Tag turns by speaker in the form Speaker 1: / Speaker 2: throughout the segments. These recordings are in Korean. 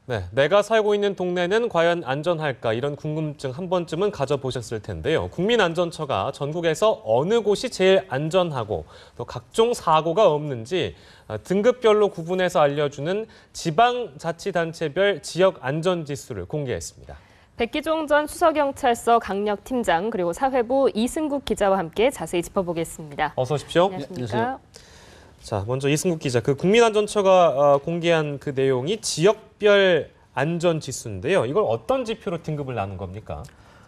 Speaker 1: 네, 내가 살고 있는 동네는 과연 안전할까 이런 궁금증 한 번쯤은 가져보셨을 텐데요. 국민안전처가 전국에서 어느 곳이 제일 안전하고 또 각종 사고가 없는지 등급별로 구분해서 알려주는 지방자치단체별 지역안전지수를 공개했습니다.
Speaker 2: 백기종 전 수서경찰서 강력팀장 그리고 사회부 이승국 기자와 함께 자세히 짚어보겠습니다.
Speaker 1: 어서 오십시오.
Speaker 2: 안녕하십니까?
Speaker 1: 자, 먼저 이승국 기자, 국민안전처가 공개한 그 내용이 지역별 안전지수인데요. 이걸 어떤 지표로 등급을 나눈 겁니까?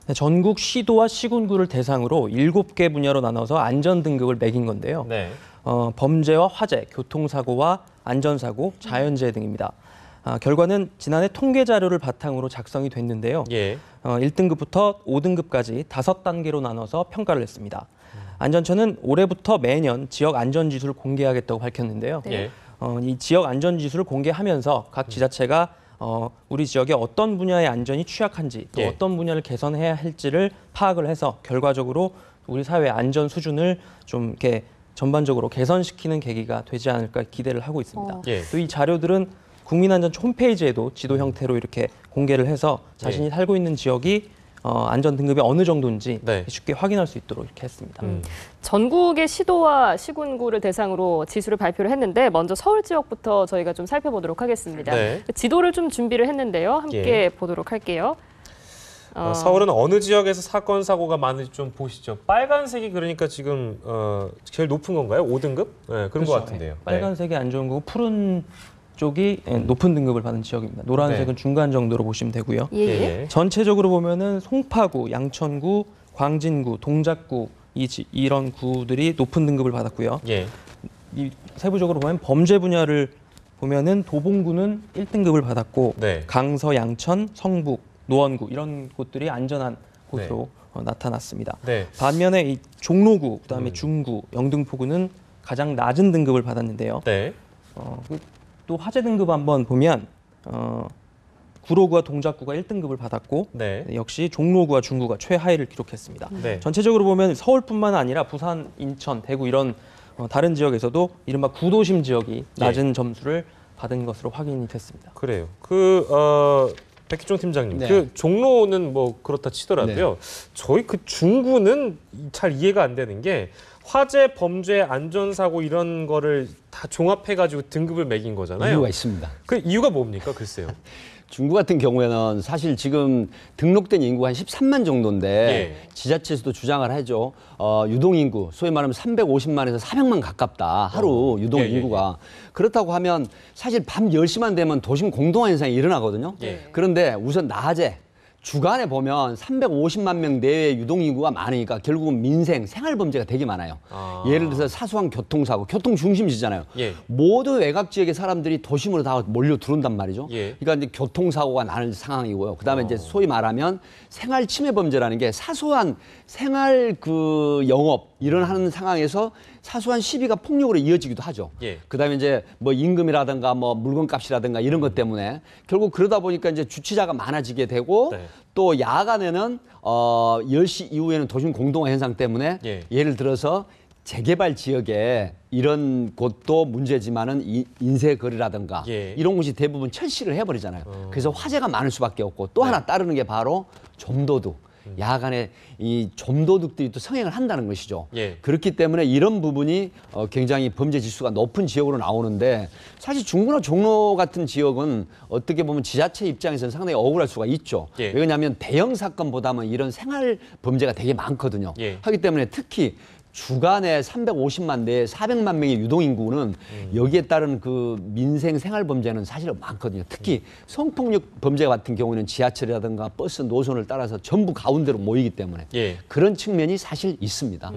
Speaker 3: 네, 전국 시도와 시군구를 대상으로 7개 분야로 나눠서 안전 등급을 매긴 건데요.
Speaker 1: 네.
Speaker 3: 범죄와 화재, 교통사고와 안전사고, 자연재해 등입니다. 결과는 지난해 통계 자료를 바탕으로 작성이 됐는데요.
Speaker 1: 예.
Speaker 3: 1등급부터 5등급까지 5단계로 나눠서 평가를 했습니다. 안전처는 올해부터 매년 지역 안전지수를 공개하겠다고 밝혔는데요.
Speaker 1: 예.
Speaker 3: 이 지역 안전지수를 공개하면서 각 지자체가 우리 지역에 어떤 분야의 안전이 취약한지 또
Speaker 1: 예.
Speaker 3: 어떤 분야를 개선해야 할지를 파악을 해서 결과적으로 우리 사회의 안전 수준을 좀 이렇게 전반적으로 개선시키는 계기가 되지 않을까 기대를 하고 있습니다.
Speaker 1: 예.
Speaker 3: 또 이 자료들은 국민안전처 홈페이지에도 지도 형태로 이렇게 공개를 해서 자신이 살고 있는 지역이 안전 등급이 어느 정도인지
Speaker 1: 네.
Speaker 3: 쉽게 확인할 수 있도록 이렇게 했습니다.
Speaker 2: 전국의 시도와 시군구를 대상으로 지수를 발표를 했는데 먼저 서울 지역부터 저희가 좀 살펴보도록 하겠습니다.
Speaker 1: 네.
Speaker 2: 지도를 좀 준비를 했는데요. 함께 보도록 할게요.
Speaker 1: 서울은 어느 지역에서 사건, 사고가 많은지 좀 보시죠. 빨간색이 그러니까 지금 제일 높은 건가요? 5등급? 네, 그런 것 같은데요.
Speaker 3: 빨간색이 안 좋은 거고 푸른 쪽이 높은 등급을 받은 지역입니다. 노란색은 중간 정도로 보시면 되고요.
Speaker 2: 예.
Speaker 3: 전체적으로 보면은 송파구, 양천구, 광진구, 동작구 이런 구들이 높은 등급을 받았고요.
Speaker 1: 예.
Speaker 3: 이 세부적으로 보면 범죄 분야를 보면은 도봉구는 1등급을 받았고
Speaker 1: 네.
Speaker 3: 강서, 양천, 성북, 노원구 이런 곳들이 안전한 곳으로 나타났습니다.
Speaker 1: 네.
Speaker 3: 반면에 이 종로구, 그다음에 중구, 영등포구는 가장 낮은 등급을 받았는데요.
Speaker 1: 네.
Speaker 3: 또 화재 등급 한번 보면 구로구와 동작구가 1등급을 받았고
Speaker 1: 네.
Speaker 3: 역시 종로구와 중구가 최하위를 기록했습니다.
Speaker 1: 네.
Speaker 3: 전체적으로 보면 서울뿐만 아니라 부산, 인천, 대구 이런 다른 지역에서도 이른바 구도심 지역이 낮은 점수를 받은 것으로 확인이 됐습니다.
Speaker 1: 그래요. 백기종 팀장님,
Speaker 4: 네.
Speaker 1: 그 종로는 뭐 그렇다 치더라도요. 저희 그 중구는 잘 이해가 안 되는 게 화재, 범죄, 안전사고 이런 거를 다 종합해가지고 등급을 매긴 거잖아요.
Speaker 4: 이유가 있습니다.
Speaker 1: 그 이유가 뭡니까? 글쎄요.
Speaker 4: 중구 같은 경우에는 사실 지금 등록된 인구가 한 13만 정도인데
Speaker 1: 예.
Speaker 4: 지자체에서도 주장을 하죠. 유동인구, 소위 말하면 350만에서 400만 가깝다. 하루 유동인구가. 그렇다고 하면 사실 밤 10시만 되면 도심 공동화 현상이 일어나거든요.
Speaker 1: 예.
Speaker 4: 그런데 우선 낮에 주간에 보면 350만 명 내외의 유동인구가 많으니까 결국은 민생, 생활범죄가 되게 많아요. 예를 들어서 사소한 교통사고, 교통 중심지잖아요.
Speaker 1: 예.
Speaker 4: 모든 외곽 지역의 사람들이 도심으로 다 몰려 들어온단 말이죠.
Speaker 1: 예.
Speaker 4: 그러니까 이제 교통사고가 나는 상황이고요. 그다음에 이제 소위 말하면 생활 침해 범죄라는 게 사소한 생활 영업 이런 하는 상황에서 사소한 시비가 폭력으로 이어지기도 하죠.
Speaker 1: 예.
Speaker 4: 그다음에 이제 뭐 임금이라든가 뭐 물건값이라든가 이런 것 때문에 결국 그러다 보니까 이제 주치자가 많아지게 되고
Speaker 1: 네.
Speaker 4: 또 야간에는 10시 이후에는 도심 공동화 현상 때문에 예를 들어서 재개발 지역에 이런 곳도 문제지만은 인쇄거리라든가 이런 곳이 대부분 철시를 해버리잖아요. 그래서 화재가 많을 수밖에 없고 또 하나 따르는 게 바로 좀도둑. 야간에 이 좀도둑들이 또 성행을 한다는 것이죠. 그렇기 때문에 이런 부분이 굉장히 범죄 지수가 높은 지역으로 나오는데 사실 중구나 종로 같은 지역은 어떻게 보면 지자체 입장에서는 상당히 억울할 수가 있죠. 왜냐하면 대형 사건보다는 이런 생활 범죄가 되게 많거든요. 하기 때문에 특히 주간에 350만 내에 400만 명의 유동인구는 여기에 따른 그 민생 생활 범죄는 사실 많거든요. 특히 성폭력 범죄 같은 경우는 지하철이라든가 버스 노선을 따라서 전부 가운데로 모이기 때문에 그런 측면이 사실 있습니다.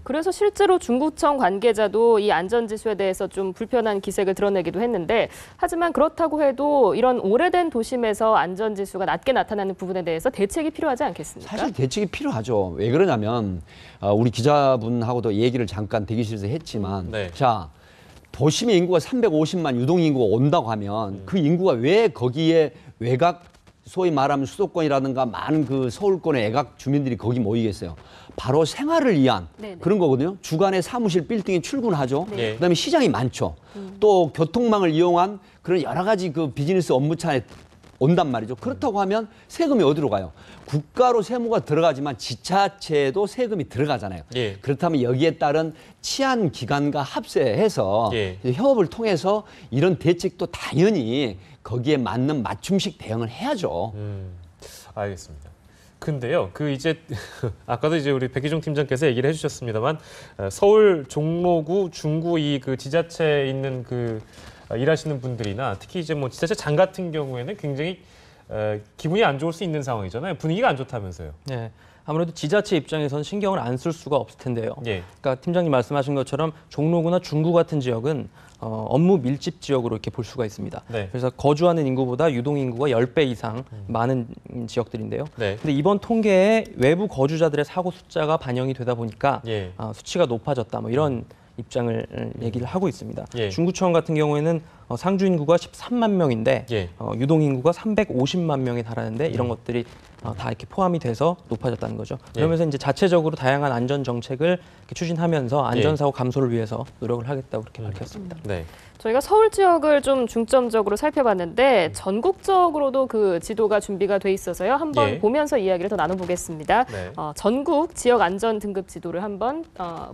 Speaker 2: 그래서 실제로 중구청 관계자도 이 안전지수에 대해서 좀 불편한 기색을 드러내기도 했는데 하지만 그렇다고 해도 이런 오래된 도심에서 안전지수가 낮게 나타나는 부분에 대해서 대책이 필요하지 않겠습니까?
Speaker 4: 사실 대책이 필요하죠. 왜 그러냐면 우리 기자분하고도 얘기를 잠깐 대기실에서 했지만 자 도심의 인구가 350만 유동인구가 온다고 하면 그 인구가 왜 거기에 외곽 소위 말하면 수도권이라든가 많은 그 서울권의 외곽 주민들이 거기 모이겠어요. 바로 생활을 위한 그런 거거든요. 주간에 사무실 빌딩에 출근하죠. 그다음에 시장이 많죠. 또 교통망을 이용한 그런 여러 가지 그 비즈니스 업무 차에 온단 말이죠. 그렇다고 하면 세금이 어디로 가요? 국가로 세무가 들어가지만 지자체에도 세금이 들어가잖아요.
Speaker 1: 예.
Speaker 4: 그렇다면 여기에 따른 치안 기관과 합세해서
Speaker 1: 예.
Speaker 4: 협업을 통해서 이런 대책도 당연히 거기에 맞는 맞춤식 대응을 해야죠.
Speaker 1: 알겠습니다. 근데요, 그 이제 아까도 이제 우리 백기종 팀장께서 얘기를 해주셨습니다만 서울 종로구, 중구 이 그 지자체에 있는 그 일하시는 분들이나 특히 이제 뭐 지자체 장 같은 경우에는 굉장히 기분이 안 좋을 수 있는 상황이잖아요. 분위기가 안 좋다면서요.
Speaker 3: 네. 아무래도 지자체 입장에서는 신경을 안 쓸 수가 없을 텐데요.
Speaker 1: 예.
Speaker 3: 그러니까 팀장님 말씀하신 것처럼 종로구나 중구 같은 지역은 업무 밀집 지역으로 이렇게 볼 수가 있습니다.
Speaker 1: 네.
Speaker 3: 그래서 거주하는 인구보다 유동 인구가 10배 이상 많은 지역들인데요.
Speaker 1: 네.
Speaker 3: 근데 이번 통계에 외부 거주자들의 사고 숫자가 반영이 되다 보니까
Speaker 1: 예.
Speaker 3: 수치가 높아졌다. 뭐 이런 입장을 얘기를 하고 있습니다.
Speaker 1: 예.
Speaker 3: 중구청 같은 경우에는 상주 인구가 13만 명인데
Speaker 1: 예.
Speaker 3: 유동 인구가 350만 명에 달하는데 이런 것들이 다 이렇게 포함이 돼서 높아졌다는 거죠. 그러면서 이제 자체적으로 다양한 안전 정책을 이렇게 추진하면서 안전사고 감소를 위해서 노력을 하겠다고 그렇게 밝혔습니다.
Speaker 1: 네.
Speaker 2: 저희가 서울 지역을 좀 중점적으로 살펴봤는데 전국적으로도 그 지도가 준비가 돼 있어서요. 한번
Speaker 1: 예.
Speaker 2: 보면서 이야기를 더 나눠보겠습니다.
Speaker 1: 네.
Speaker 2: 전국 지역 안전 등급 지도를 한번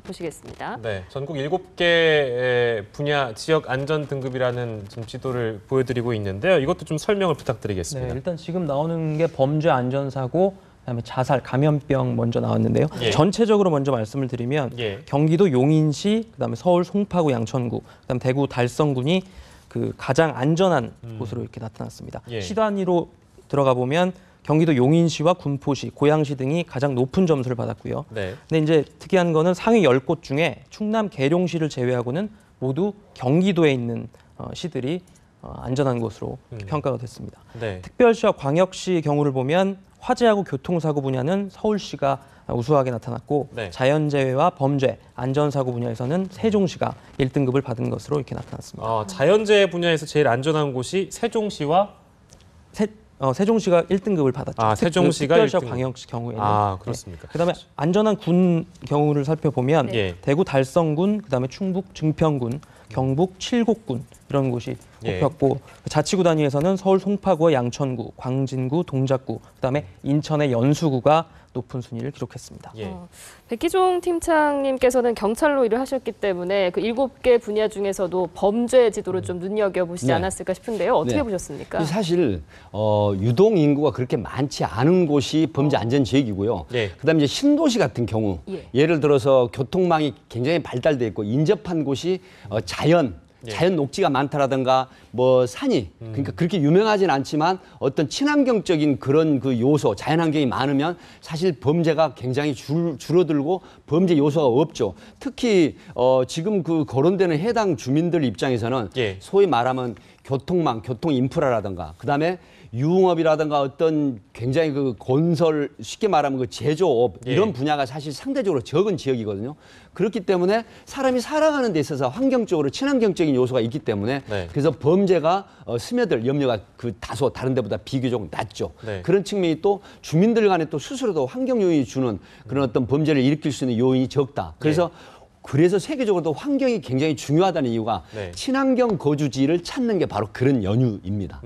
Speaker 2: 보시겠습니다.
Speaker 1: 네, 전국 7개 분야 지역 안전 등급이라는 지금 지도를 보여드리고 있는데요. 이것도 좀 설명을 부탁드리겠습니다.
Speaker 3: 네, 일단 지금 나오는 게 범죄 안전사고, 그다음에 자살, 감염병 먼저 나왔는데요.
Speaker 1: 예.
Speaker 3: 전체적으로 먼저 말씀을 드리면
Speaker 1: 예.
Speaker 3: 경기도 용인시, 그다음에 서울 송파구, 양천구, 그다음에 대구 달성군이 그 가장 안전한 곳으로 이렇게 나타났습니다.
Speaker 1: 예.
Speaker 3: 시 단위로 들어가 보면 경기도 용인시와 군포시, 고양시 등이 가장 높은 점수를 받았고요.
Speaker 1: 네.
Speaker 3: 근데 이제 특이한 거는 상위 10곳 중에 충남 계룡시를 제외하고는 모두 경기도에 있는 시들이 안전한 곳으로 이렇게 평가가 됐습니다.
Speaker 1: 네.
Speaker 3: 특별시와 광역시 경우를 보면 화재하고 교통사고 분야는 서울시가 우수하게 나타났고
Speaker 1: 네.
Speaker 3: 자연재해와 범죄, 안전사고 분야에서는 세종시가 1등급을 받은 것으로 이렇게 나타났습니다.
Speaker 1: 자연재해 분야에서 제일 안전한 곳이 세종시와
Speaker 3: 세종시가 1등급을 받았죠.
Speaker 1: 세종시가
Speaker 3: 특별시와
Speaker 1: 1등급.
Speaker 3: 광역시 경우에는.
Speaker 1: 그렇습니까?
Speaker 3: 그다음에 안전한 군 경우를 살펴보면
Speaker 1: 예.
Speaker 3: 대구 달성군, 그다음에 충북 증평군, 경북 칠곡군 이런 곳이
Speaker 1: 예.
Speaker 3: 뽑혔고 자치구 단위에서는 서울 송파구와 양천구, 광진구, 동작구, 그다음에 인천의 연수구가 높은 순위를 기록했습니다.
Speaker 1: 예.
Speaker 2: 백기종 팀장님께서는 경찰로 일을 하셨기 때문에 그 7개 분야 중에서도 범죄 지도를 좀 눈여겨보시지
Speaker 4: 네.
Speaker 2: 않았을까 싶은데요. 어떻게
Speaker 4: 네.
Speaker 2: 보셨습니까?
Speaker 4: 사실 유동 인구가 그렇게 많지 않은 곳이 범죄 안전 지역이고요.
Speaker 1: 예.
Speaker 4: 그다음에 이제 신도시 같은 경우
Speaker 2: 예.
Speaker 4: 예를 들어서 교통망이 굉장히 발달돼 있고 인접한 곳이 자연 녹지가 많다라든가 뭐 산이 그러니까 그렇게 유명하진 않지만 어떤 친환경적인 그런 그 요소 자연환경이 많으면 사실 범죄가 굉장히 줄어들고 범죄 요소가 없죠. 특히 지금 그 거론되는 해당 주민들 입장에서는
Speaker 1: 예.
Speaker 4: 소위 말하면 교통망, 교통 인프라라든가 그다음에 유흥업이라든가 어떤 굉장히 그 건설 쉽게 말하면 그 제조업 이런
Speaker 1: 예.
Speaker 4: 분야가 사실 상대적으로 적은 지역이거든요. 그렇기 때문에 사람이 살아가는 데 있어서 환경적으로 친환경적인 요소가 있기 때문에
Speaker 1: 네.
Speaker 4: 그래서 범죄가 스며들 염려가 그 다소 다른 데보다 비교적 낮죠.
Speaker 1: 네.
Speaker 4: 그런 측면이 또 주민들 간에 또 스스로도 환경 요인이 주는 그런 어떤 범죄를 일으킬 수 있는 요인이 적다. 그래서 세계적으로도 환경이 굉장히 중요하다는 이유가
Speaker 1: 네.
Speaker 4: 친환경 거주지를 찾는 게 바로 그런 연유입니다.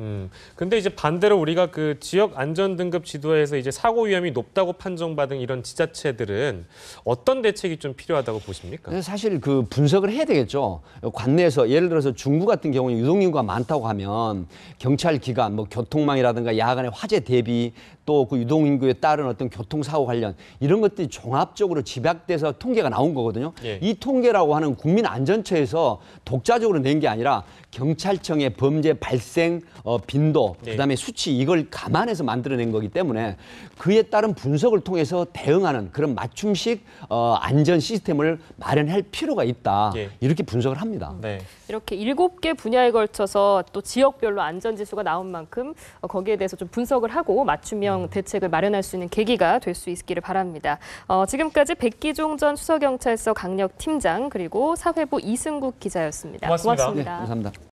Speaker 1: 근데 이제 반대로 우리가 그 지역 안전 등급 지도에서 이제 사고 위험이 높다고 판정받은 이런 지자체들은 어떤 대책이 좀 필요하다고 보십니까?
Speaker 4: 그래서 사실 그 분석을 해야 되겠죠. 관내에서 예를 들어서 중부 같은 경우는 유동인구가 많다고 하면 경찰 기관, 뭐 교통망이라든가 야간의 화재 대비 또 그 유동인구에 따른 어떤 교통사고 관련 이런 것들이 종합적으로 집약돼서 통계가 나온 거거든요.
Speaker 1: 예.
Speaker 4: 이 통계라고 하는 국민안전처에서 독자적으로 낸 게 아니라 경찰청의 범죄 발생 빈도 그다음에 수치 이걸 감안해서 만들어낸 거기 때문에 그에 따른 분석을 통해서 대응하는 그런 맞춤식 안전 시스템을 마련할 필요가 있다.
Speaker 1: 예.
Speaker 4: 이렇게 분석을 합니다.
Speaker 1: 네.
Speaker 2: 이렇게 7개 분야에 걸쳐서 또 지역별로 안전지수가 나온 만큼 거기에 대해서 좀 분석을 하고 맞춤형 대책을 마련할 수 있는 계기가 될 수 있기를 바랍니다. 지금까지 백기종 전 수서경찰서 강력팀장 그리고 사회부 이승국 기자였습니다.
Speaker 1: 고맙습니다.
Speaker 2: 고맙습니다.
Speaker 4: 네, 감사합니다.